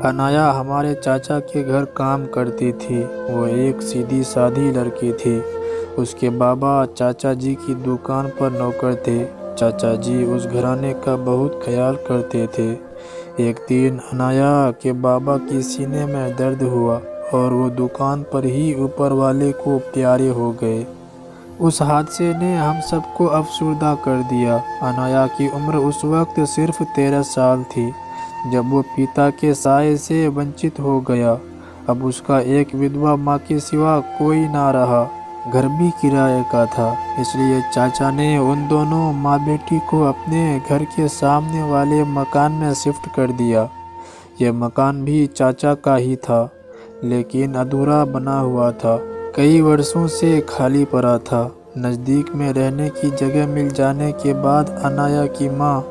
अनाया हमारे चाचा के घर काम करती थी। वो एक सीधी सादी लड़की थी। उसके बाबा चाचा जी की दुकान पर नौकर थे। चाचा जी उस घराने का बहुत ख्याल करते थे। एक दिन अनाया के बाबा की सीने में दर्द हुआ और वो दुकान पर ही ऊपर वाले को प्यारे हो गए। उस हादसे ने हम सबको अफसुर्दा कर दिया। अनाया की उम्र उस वक्त सिर्फ 13 साल थी जब वो पिता के साये से वंचित हो गया। अब उसका एक विधवा माँ के सिवा कोई ना रहा। घर भी किराए का था, इसलिए चाचा ने उन दोनों माँ बेटी को अपने घर के सामने वाले मकान में शिफ्ट कर दिया। यह मकान भी चाचा का ही था, लेकिन अधूरा बना हुआ था। कई वर्षों से खाली पड़ा था। नज़दीक में रहने की जगह मिल जाने के बाद अनाया की माँ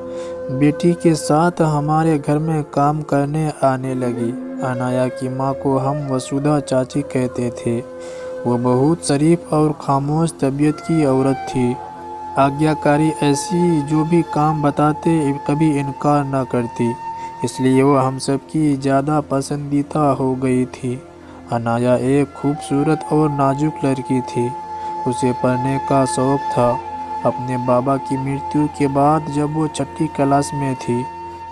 बेटी के साथ हमारे घर में काम करने आने लगी। अनाया की माँ को हम वसुधा चाची कहते थे। वो बहुत शरीफ और खामोश तबीयत की औरत थी। आज्ञाकारी ऐसी, जो भी काम बताते कभी इनकार न करती, इसलिए वो हम सब की ज़्यादा पसंदीदा हो गई थी। अनाया एक खूबसूरत और नाजुक लड़की थी। उसे पढ़ने का शौक था। अपने बाबा की मृत्यु के बाद जब वो छठी क्लास में थी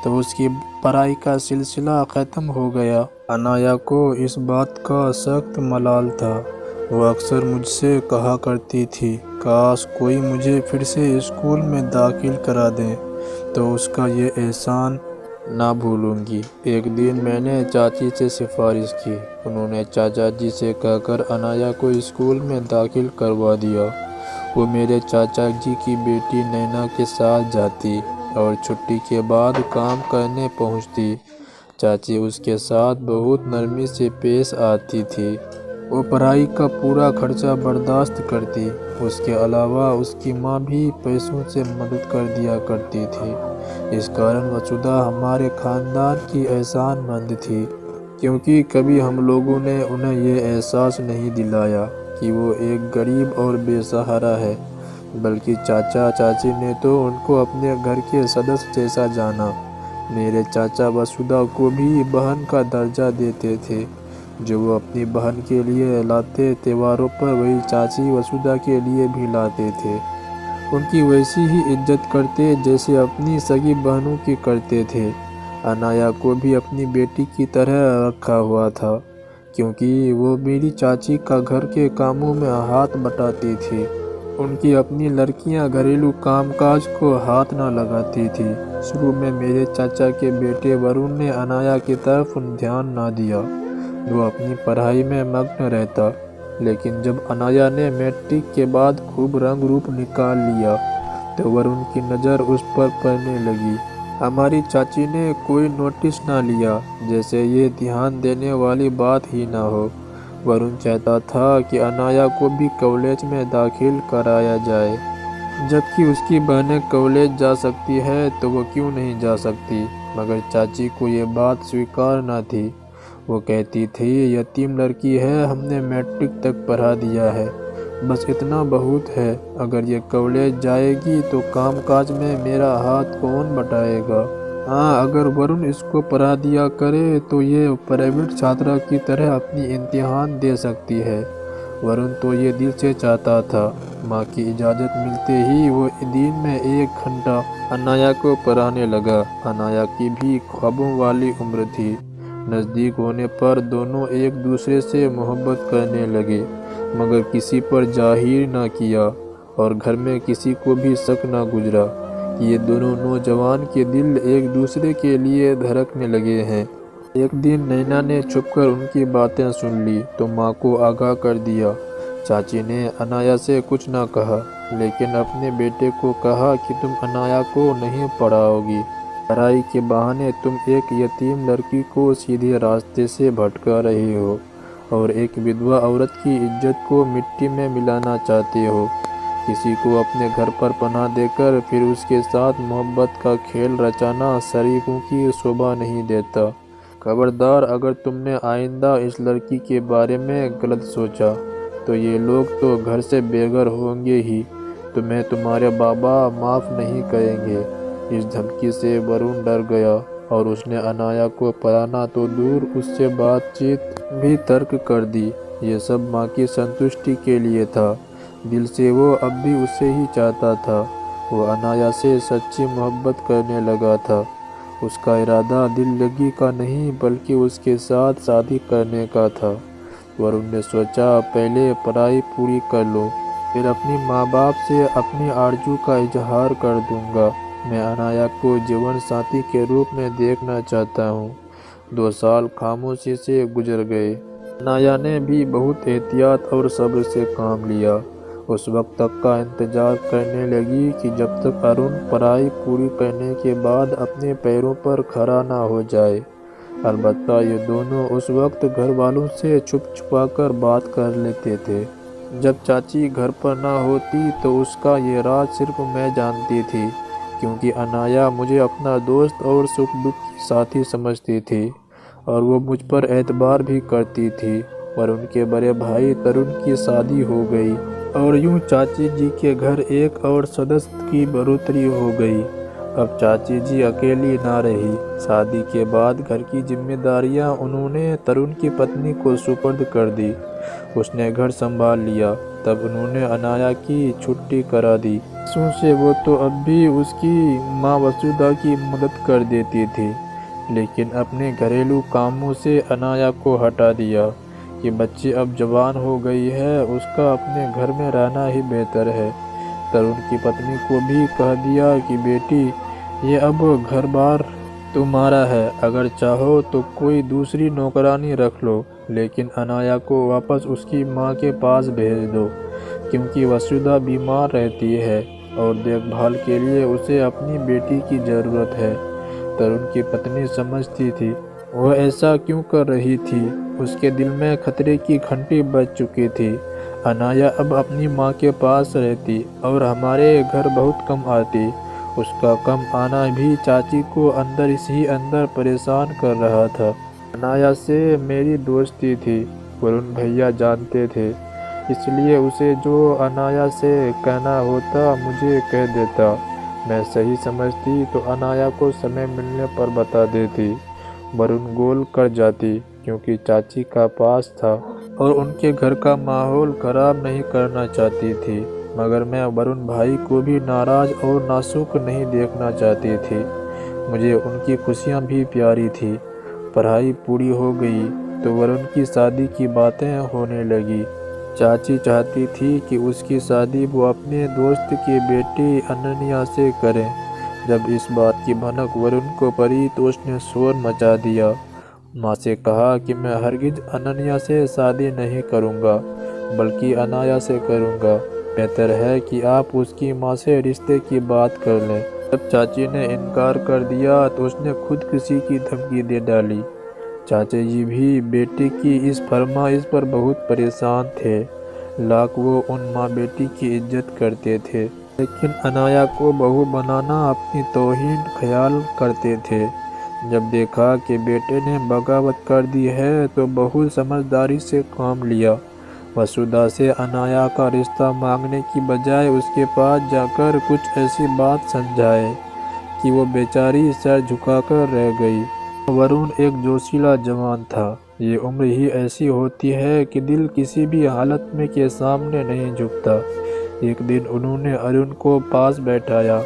तो उसकी पढ़ाई का सिलसिला ख़त्म हो गया। अनाया को इस बात का सख्त मलाल था। वो अक्सर मुझसे कहा करती थी, काश कोई मुझे फिर से स्कूल में दाखिल करा दे तो उसका ये एहसान ना भूलूंगी। एक दिन मैंने चाची से सिफारिश की। उन्होंने चाचा जी से कहकर अनाया को स्कूल में दाखिल करवा दिया। वो मेरे चाचा जी की बेटी नैना के साथ जाती और छुट्टी के बाद काम करने पहुंचती। चाची उसके साथ बहुत नरमी से पेश आती थी। वो पढ़ाई का पूरा खर्चा बर्दाश्त करती। उसके अलावा उसकी माँ भी पैसों से मदद कर दिया करती थी। इस कारण वसुधा हमारे खानदान की एहसानमंद थी, क्योंकि कभी हम लोगों ने उन्हें ये एहसास नहीं दिलाया कि वो एक गरीब और बेसहारा है, बल्कि चाचा चाची ने तो उनको अपने घर के सदस्य जैसा जाना। मेरे चाचा वसुधा को भी बहन का दर्जा देते थे। जो वो अपनी बहन के लिए लाते त्योहारों पर, वही चाची वसुधा के लिए भी लाते थे। उनकी वैसी ही इज्जत करते जैसे अपनी सगी बहनों की करते थे। अनाया को भी अपनी बेटी की तरह रखा हुआ था, क्योंकि वो मेरी चाची का घर के कामों में हाथ बटाती थी। उनकी अपनी लड़कियां घरेलू कामकाज को हाथ न लगाती थी। शुरू में मेरे चाचा के बेटे वरुण ने अनाया की तरफ ध्यान न दिया। वो अपनी पढ़ाई में मग्न रहता, लेकिन जब अनाया ने मैट्रिक के बाद खूब रंग रूप निकाल लिया तो वरुण की नज़र उस पर पड़ने लगी। हमारी चाची ने कोई नोटिस ना लिया, जैसे ये ध्यान देने वाली बात ही ना हो। वरुण चाहता था कि अनाया को भी कॉलेज में दाखिल कराया जाए। जबकि उसकी बहनें कॉलेज जा सकती है तो वो क्यों नहीं जा सकती। मगर चाची को ये बात स्वीकार ना थी। वो कहती थी, यतीम लड़की है, हमने मैट्रिक तक पढ़ा दिया है, बस इतना बहुत है। अगर ये कॉलेज जाएगी तो कामकाज में मेरा हाथ कौन बटाएगा। हाँ, अगर वरुण इसको पढ़ा दिया करे तो ये प्राइवेट छात्रा की तरह अपनी इम्तिहान दे सकती है। वरुण तो ये दिल से चाहता था। माँ की इजाज़त मिलते ही वो दिन में 1 घंटा अनाया को पढ़ाने लगा। अनाया की भी ख्वाबों वाली उम्र थी। नज़दीक होने पर दोनों एक दूसरे से मोहब्बत करने लगे, मगर किसी पर जाहिर ना किया और घर में किसी को भी शक ना गुजरा कि ये दोनों नौजवान के दिल एक दूसरे के लिए धड़कने लगे हैं। एक दिन नैना ने छुपकर उनकी बातें सुन ली तो माँ को आगाह कर दिया। चाची ने अनाया से कुछ ना कहा, लेकिन अपने बेटे को कहा कि तुम अनाया को नहीं पढ़ाओगी। पढ़ाई के बहाने तुम एक यतीम लड़की को सीधे रास्ते से भटका रही हो और एक विधवा औरत की इज्जत को मिट्टी में मिलाना चाहते हो। किसी को अपने घर पर पनाह देकर फिर उसके साथ मोहब्बत का खेल रचाना शरीफों की शोभा नहीं देता। खबरदार, अगर तुमने आइंदा इस लड़की के बारे में गलत सोचा तो ये लोग तो घर से बेघर होंगे ही, तुम्हें तुम्हारे बाबा माफ़ नहीं करेंगे। इस धमकी से वरुण डर गया और उसने अनाया को पढ़ाना तो दूर उससे बातचीत भी तर्क कर दी। ये सब माँ की संतुष्टि के लिए था। दिल से वो अब भी उसे ही चाहता था। वो अनाया से सच्ची मोहब्बत करने लगा था। उसका इरादा दिल लगी का नहीं बल्कि उसके साथ शादी करने का था। वरुण ने सोचा पहले पढ़ाई पूरी कर लो, फिर अपनी माँ बाप से अपनी आरज़ू का इजहार कर दूंगा। मैं अनाया को जीवन साथी के रूप में देखना चाहता हूँ। 2 साल खामोशी से गुजर गए। अनाया ने भी बहुत एहतियात और सब्र से काम लिया। उस वक्त तक का इंतजार करने लगी कि जब तक अरुण पढ़ाई पूरी करने के बाद अपने पैरों पर खड़ा ना हो जाए। अलबत्ता ये दोनों उस वक्त घर वालों से छुप छुपा कर बात कर लेते थे। जब चाची घर पर ना होती तो उसका ये राज सिर्फ मैं जानती थी, क्योंकि अनाया मुझे अपना दोस्त और सुख दुख की साथी समझती थी और वो मुझ पर एतबार भी करती थी। पर उनके बड़े भाई तरुण की शादी हो गई और यूं चाची जी के घर एक और सदस्य की बढ़ोतरी हो गई। अब चाची जी अकेली ना रही। शादी के बाद घर की जिम्मेदारियां उन्होंने तरुण की पत्नी को सुपुर्द कर दी। उसने घर संभाल लिया। तब उन्होंने अनाया की छुट्टी करा दी। बरसों से वो तो अब भी उसकी माँ वसुधा की मदद कर देती थी, लेकिन अपने घरेलू कामों से अनाया को हटा दिया कि बच्ची अब जवान हो गई है, उसका अपने घर में रहना ही बेहतर है। तरुण की पत्नी को भी कह दिया कि बेटी, ये अब घर बार तुम्हारा है, अगर चाहो तो कोई दूसरी नौकरानी रख लो, लेकिन अनाया को वापस उसकी माँ के पास भेज दो, क्योंकि वसुधा बीमार रहती है और देखभाल के लिए उसे अपनी बेटी की ज़रूरत है। तरुण की पत्नी समझती थी वह ऐसा क्यों कर रही थी। उसके दिल में खतरे की घंटी बज चुकी थी। अनाया अब अपनी माँ के पास रहती और हमारे घर बहुत कम आती। उसका कम आना भी चाची को अंदर ही अंदर परेशान कर रहा था। अनाया से मेरी दोस्ती थी, वरुण भैया जानते थे, इसलिए उसे जो अनाया से कहना होता मुझे कह देता। मैं सही समझती तो अनाया को समय मिलने पर बता देती। वरुण गोल कर जाती, क्योंकि चाची का पास था और उनके घर का माहौल खराब नहीं करना चाहती थी। मगर मैं वरुण भाई को भी नाराज और नासुक नहीं देखना चाहती थी। मुझे उनकी खुशियाँ भी प्यारी थी। पढ़ाई पूरी हो गई तो वरुण की शादी की बातें होने लगी। चाची चाहती थी कि उसकी शादी वो अपने दोस्त की बेटी अनन्या से करें। जब इस बात की भनक वरुण को पड़ी तो उसने शोर मचा दिया। माँ से कहा कि मैं हरगिज अनन्या से शादी नहीं करूँगा, बल्कि अनाया से करूँगा। बेहतर है कि आप उसकी माँ से रिश्ते की बात कर लें। जब चाची ने इनकार कर दिया तो उसने खुदकुशी की धमकी दे डाली। चाचा जी भी बेटे की इस फरमाइश पर बहुत परेशान थे। लाख वो उन माँ बेटी की इज्जत करते थे, लेकिन अनाया को बहू बनाना अपनी तौहीन ख्याल करते थे। जब देखा कि बेटे ने बगावत कर दी है तो बहुत समझदारी से काम लिया। वसुधा से अनाया का रिश्ता मांगने की बजाय उसके पास जाकर कुछ ऐसी बात समझाए कि वो बेचारी सर झुकाकर रह गई। वरुण एक जोशीला जवान था। ये उम्र ही ऐसी होती है कि दिल किसी भी हालत में के सामने नहीं झुकता। एक दिन उन्होंने अरुण को पास बैठाया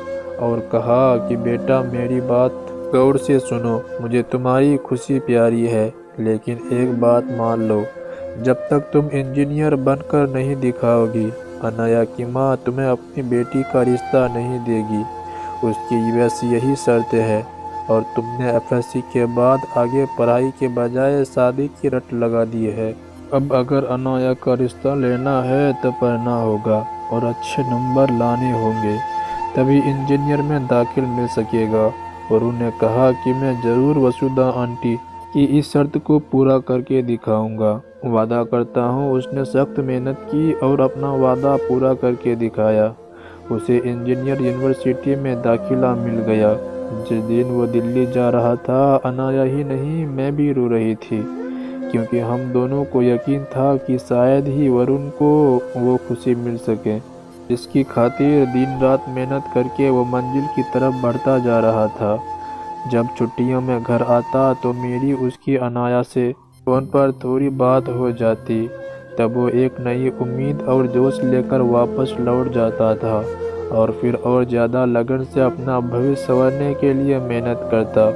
और कहा कि बेटा, मेरी बात गौर से सुनो। मुझे तुम्हारी खुशी प्यारी है, लेकिन एक बात मान लो, जब तक तुम इंजीनियर बनकर नहीं दिखाओगी, अनाया की माँ तुम्हें अपनी बेटी का रिश्ता नहीं देगी। उसकी बस यही शर्त है, और तुमने एफएससी के बाद आगे पढ़ाई के बजाय शादी की रट लगा दी है। अब अगर अनाया का रिश्ता लेना है तो पढ़ना होगा और अच्छे नंबर लाने होंगे, तभी इंजीनियर में दाखिल मिल सकेगा। और उन्हें कहा कि मैं ज़रूर वसुधा आंटी की इस शर्त को पूरा करके दिखाऊंगा। वादा करता हूँ। उसने सख्त मेहनत की और अपना वादा पूरा करके दिखाया। उसे इंजीनियर यूनिवर्सिटी में दाखिला मिल गया। जिस दिन वो दिल्ली जा रहा था, अनाया ही नहीं मैं भी रो रही थी, क्योंकि हम दोनों को यकीन था कि शायद ही वरुण को वो खुशी मिल सके। इसकी खातिर दिन रात मेहनत करके वो मंजिल की तरफ बढ़ता जा रहा था। जब छुट्टियों में घर आता तो मेरी उसकी अनाया से फ़ोन पर थोड़ी बात हो जाती। तब वो एक नई उम्मीद और जोश लेकर वापस लौट जाता था और फिर और ज़्यादा लगन से अपना भविष्य संवारने के लिए मेहनत करता।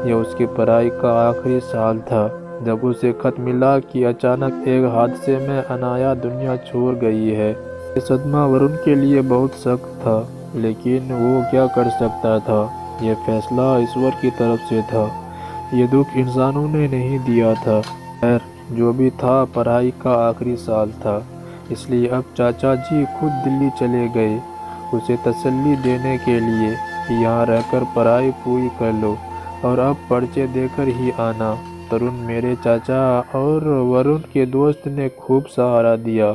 यह उसकी पढ़ाई का आखिरी साल था जब उसे खत मिला कि अचानक एक हादसे में अनाया दुनिया छोड़ गई है। ये सदमा वरुण के लिए बहुत सख्त था, लेकिन वो क्या कर सकता था। यह फैसला ईश्वर की तरफ से था, ये दुख इंसानों ने नहीं दिया था। खैर, जो भी था, पढ़ाई का आखिरी साल था, इसलिए अब चाचा जी खुद दिल्ली चले गए उसे तसल्ली देने के लिए कि यहाँ रहकर पढ़ाई पूरी कर लो और अब पर्चे देकर ही आना। तरुण मेरे चाचा और वरुण के दोस्त ने खूब सहारा दिया,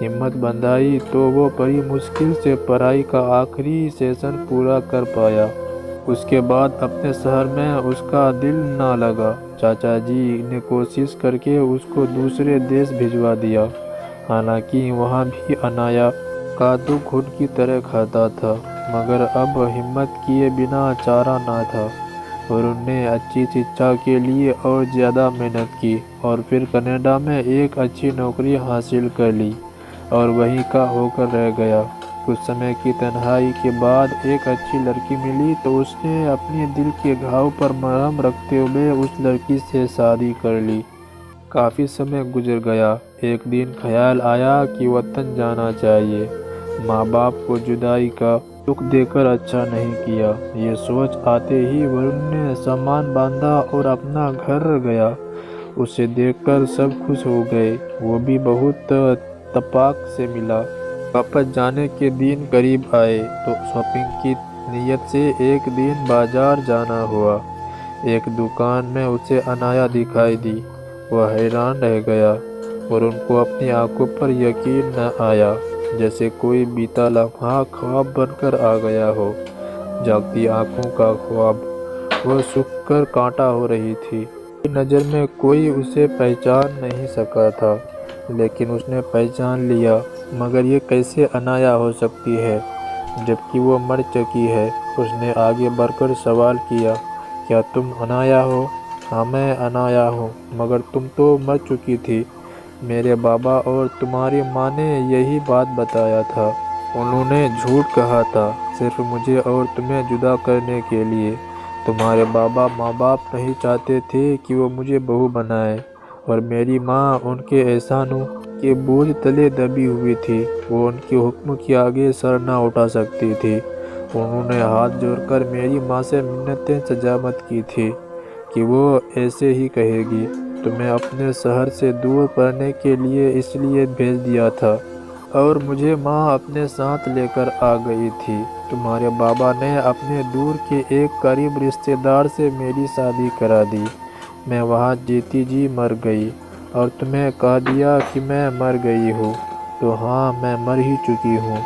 हिम्मत बंधाई तो वो बड़ी मुश्किल से पढ़ाई का आखिरी सेशन पूरा कर पाया। उसके बाद अपने शहर में उसका दिल ना लगा। चाचा जी ने कोशिश करके उसको दूसरे देश भिजवा दिया, हालांकि वहाँ भी अनाया का दुख उनकी तरह खाता था, मगर अब हिम्मत किए बिना चारा ना था। और उन्होंने अच्छी शिक्षा के लिए और ज़्यादा मेहनत की और फिर कनाडा में एक अच्छी नौकरी हासिल कर ली और वहीं का होकर रह गया। कुछ समय की तन्हाई के बाद एक अच्छी लड़की मिली तो उसने अपने दिल के घाव पर मरहम रखते हुए उस लड़की से शादी कर ली। काफ़ी समय गुजर गया। एक दिन ख्याल आया कि वतन जाना चाहिए। माँ बाप को जुदाई का दुख देकर अच्छा नहीं किया। ये सोच आते ही वरुण ने सामान बांधा और अपना घर गया। उसे देखकर सब खुश हो गए, वो भी बहुत तपाक से मिला। वापस जाने के दिन करीब आए तो शॉपिंग की नीयत से एक दिन बाजार जाना हुआ। एक दुकान में उसे अनाया दिखाई दी। वह हैरान रह गया और उनको अपनी आंखों पर यकीन न आया, जैसे कोई बीता लम्हा ख्वाब बनकर आ गया हो। जागती आंखों का ख्वाब, वह सूखकर कांटा हो रही थी। नज़र में कोई उसे पहचान नहीं सका था, लेकिन उसने पहचान लिया। मगर ये कैसे अनाया हो सकती है जबकि वो मर चुकी है। उसने आगे बढ़कर सवाल किया, क्या तुम अनाया हो? हाँ, मैं अनाया हूँ, मगर तुम तो मर चुकी थी। मेरे बाबा और तुम्हारी माँ ने यही बात बताया था। उन्होंने झूठ कहा था, सिर्फ मुझे और तुम्हें जुदा करने के लिए। तुम्हारे बाबा माँ बाप नहीं चाहते थे कि वो मुझे बहू बनाए और मेरी माँ उनके एहसानों के बोझ तले दबी हुई थी। वो उनके हुक्म के आगे सर ना उठा सकती थी। उन्होंने हाथ जोड़कर मेरी माँ से मिन्नतें सजामत की थी कि वो ऐसे ही कहेगी। तुम्हें अपने शहर से दूर पढ़ने के लिए इसलिए भेज दिया था और मुझे माँ अपने साथ लेकर आ गई थी। तुम्हारे बाबा ने अपने दूर के एक करीब रिश्तेदार से मेरी शादी करा दी। मैं वहाँ जीती जी मर गई और तुम्हें कह दिया कि मैं मर गई हूँ। तो हाँ, मैं मर ही चुकी हूँ।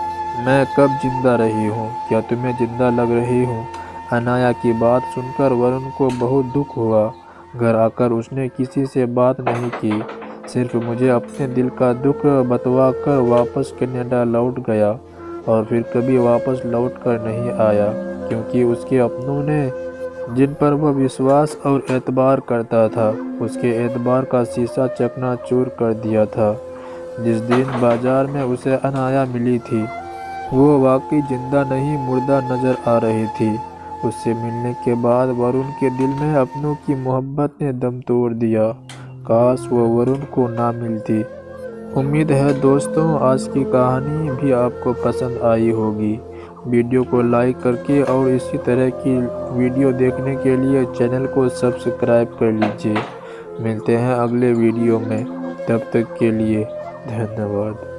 मैं कब जिंदा रही हूँ? क्या तुम्हें जिंदा लग रही हूँ? अनाया की बात सुनकर वरुण को बहुत दुख हुआ। घर आकर उसने किसी से बात नहीं की, सिर्फ मुझे अपने दिल का दुख बतवा कर वापस कनाडा लौट गया और फिर कभी वापस लौट कर नहीं आया, क्योंकि उसके अपनों ने जिन पर वह विश्वास और एतबार करता था, उसके एतबार का शीशा चकनाचूर कर दिया था। जिस दिन बाजार में उसे अनाया मिली थी, वो वाकई जिंदा नहीं मुर्दा नजर आ रही थी। उससे मिलने के बाद वरुण के दिल में अपनों की मोहब्बत ने दम तोड़ दिया। काश वो वरुण को ना मिलती। उम्मीद है दोस्तों, आज की कहानी भी आपको पसंद आई होगी। वीडियो को लाइक करके और इसी तरह की वीडियो देखने के लिए चैनल को सब्सक्राइब कर लीजिए। मिलते हैं अगले वीडियो में, तब तक के लिए धन्यवाद।